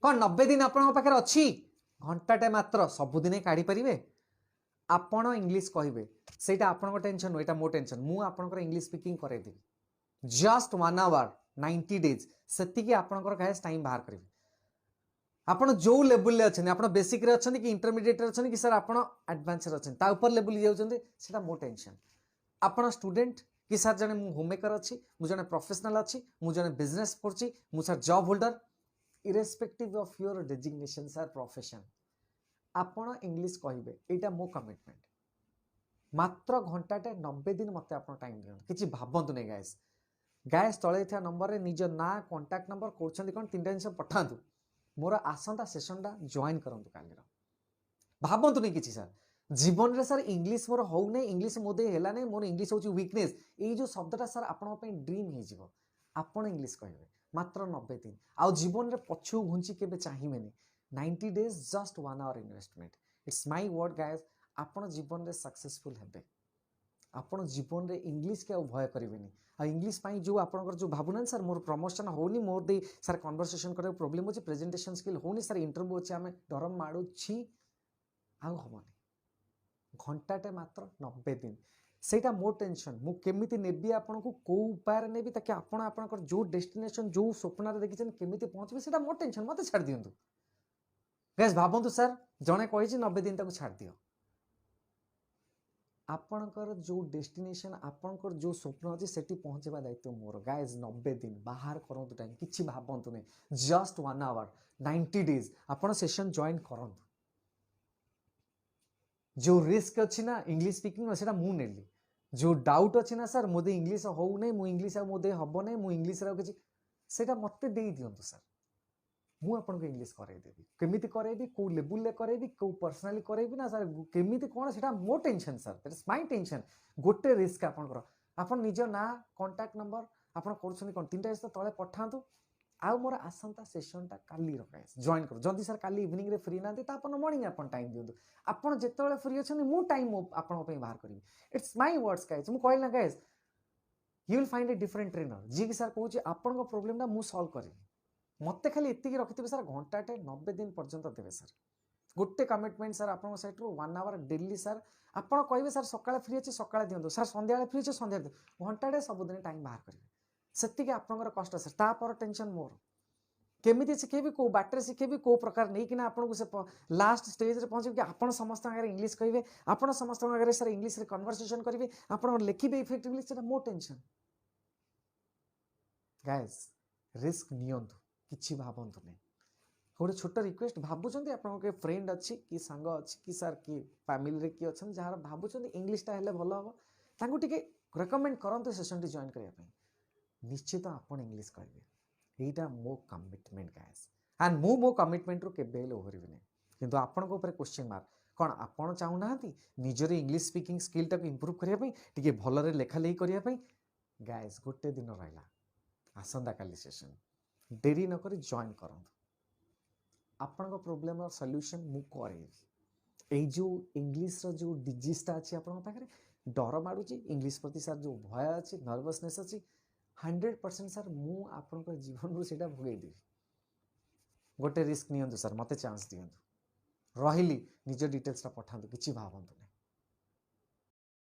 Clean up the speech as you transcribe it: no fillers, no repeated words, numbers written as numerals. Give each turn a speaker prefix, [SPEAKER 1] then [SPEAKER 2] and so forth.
[SPEAKER 1] कौन 90 दिन आपण पाखे अच्छी घंटाटे मात्र सबुदिन काढ़ी पारे आपण इंग्लीश कहे से आपण टेंशन नुह मो टेंशन मुझे इंग्लीश स्पीकिंग करदेवी जस्ट 1 आवर 90 डेज से आपंकर गाइस टाइम बाहर करेंगे आपड़ जो लेवल अच्छे आप बेसिक अच्छा कि इंटरमीडिएट अच्छा कि सर आप एडवांस अच्छा ऊपर लेवल जाऊँगा मो टेंशन आप स्टूडेंट कि सर जने मु होममेकर अच्छी मुझे प्रोफेशनल अच्छी मुझे बिजनेस करची मु sir job holder irrespective of your designation sir profession आपण इंग्लीश कहे यहाँ मो कमिटमेंट मात्र घंटाटे 90 दिन मत आप टाइम दिखाँ कि भावतु नहीं गायस गायस तले था नंबर निज ना कंटाक्ट नंबर कौन कौन 3टा जिन पठातु मोर आसंता सेसनटा जॉइन करूँ काली भावतु नहीं कि सर जीवन रे सर इंग्लीश मोर हो नहीं इंग्लीश मोदे है नहीं मोर इंग्लीश हूँ वीकनेस ये जो शब्दटा सर आपंप ड्रीम हो आपण इंग्लीश कहे मात्र 90 दिन आउ जीवन रे पछु घुंची के चाहिए 90 days just 1 hour investment it's my word guys आपण जीवन रे सक्सेसफुल हेबे आपण जीवन रे इंग्लीश के भय करेंगे आ इंग्लीश पाई जो आपनकर जो भावना सर मोर प्रमोशन होनी मोर दे सर कन्वर्सेशन करे प्रॉब्लम होची प्रेजेंटेशन स्किल होनी सर इंटरव्यू अच्छे आम डरम माड़ुछि आउ हमनी घंटाटे मात्र 90 दिन सेटा मो टेंशन मु केमिति नेबी आपन को को उपाय नेबी ताकि आपण आपनकर जो डेस्टिनेशन जो स्वप्न रे देखिछन केमिति पहुंचबे सेटा मो टेंशन मते छाड़ दियंतु गाइस भाबंतु सर जणे कहिछि 90 दिन ताको छाड़ दियो आपणकर जो डेस्टिनेशन आपणकर जो स्वप्न अच्छे सेठी पहुंचवा दायित्व मोर गाइस 90 दिन बाहर करंतु टाइम किछि भाबंतु नै जस्ट 1 आवर 90 डेज आपण सेशन जॉइन करंतु जो रिस्क अच्छी ना इंग्लीश स्पीकिंग से मु नेली जो डाउट अच्छी ना सर मोदे इंग्लीश हो नहीं मु इंग्लीश मोदे हम नहीं मु इंग्लीश किसी से मत दे दिंतु सर मु आपको इंग्लीश करदेवी केमी करेबी कौ लेवल करेबी कौ पर्सनाली करेबी ना सर केमी कौन से मो tension sir that is my tension गोटे रिस्क आपंकर आप निज ना कंटाक्ट नंबर आप कौन 3टा तले पठातु आउ मोर आसंता सेशनटा काली रखाए जॉइन कर जदि सर काली इवनिंग रे फ्री ना तो मॉर्निंग आप टाइम दिंतु आपड़ जिते फ्री अच्छा मु टाइम आपण बाहर करी इट्स माय वर्ड्स गाइस मु कहल ना guys you will find a different trainer जी कि सर कहूँ आपण प्रोब्लेम मु सॉल्व करी मत खाली एति रखिथे सर घंटाटे 90 दिन पर्यंत देवे सर गोटे कमिटमेंट सर आप सैड 1 आवर डेली सर आपड़ कहे सर सकाଳେ फ्री अच्छे सकाଳେ दिंतु सर संध्या फ्री अच्छे संध्या दिंतु घंटाटे सबुदिन टाइम बाहर करेंगे से आपंकर कष्ट सर तापर टेंशन मोर केमी शिखेबी कौ बाटर शिखेबी कौ प्रकार नहीं कि आपको से लास्ट स्टेज रे पहुँचे कि आप समस्त आगे इंग्लीश कहे आप समस्त आगे सर इंग्लीश रे कन्वर्सेशन करेंगे आप लिखे इफेक्टिवली से मो टेंशन गाइस रिस्क नियंतु किछि भावंतु नहीं गोटे छोट रिक्वेस्ट भावुं आप फ्रेंड अच्छी कि सांग अच्छी कि सर कि फैमिली किए अच्छा जहाँ भावुं इंग्लीशटा हेल्ले भल हम टे रेकमेंड करते सेशन जॉइन करने निश्चित आप इंग्लीश कहे यहाँ मो कमिटमेंट गाइस एंड मो कमिटमेंट रू केबे ओहरबी नहीं किंतु आपण क्वेश्चन मार्क कौन आपड़ चाहूना निजर इंग्लीश स्पीकिंग स्किल टाक इम्प्रूव करने टे भलरे लेखा लेखी करने गाइस गोटे दिन रहा आसंता काली सेशन डेरी नक जॉइन करूँ आपण प्रोब्लेम सॉल्यूशन मु करेबी जो इंग्लीश रो जो डिजीजटा अच्छी आपण पाखे डर माड़ुची इंग्लीश प्रति सर जो भय अच्छी नर्वसनेस अच्छी 100% सर मु आपण जीवन रू सेटा भोगेदेवी गोटे रिस्क नियंतु सर मते चांस दियंतु रहिली निज डिटेल्सटा पठातु किछि भावंतु नहीं।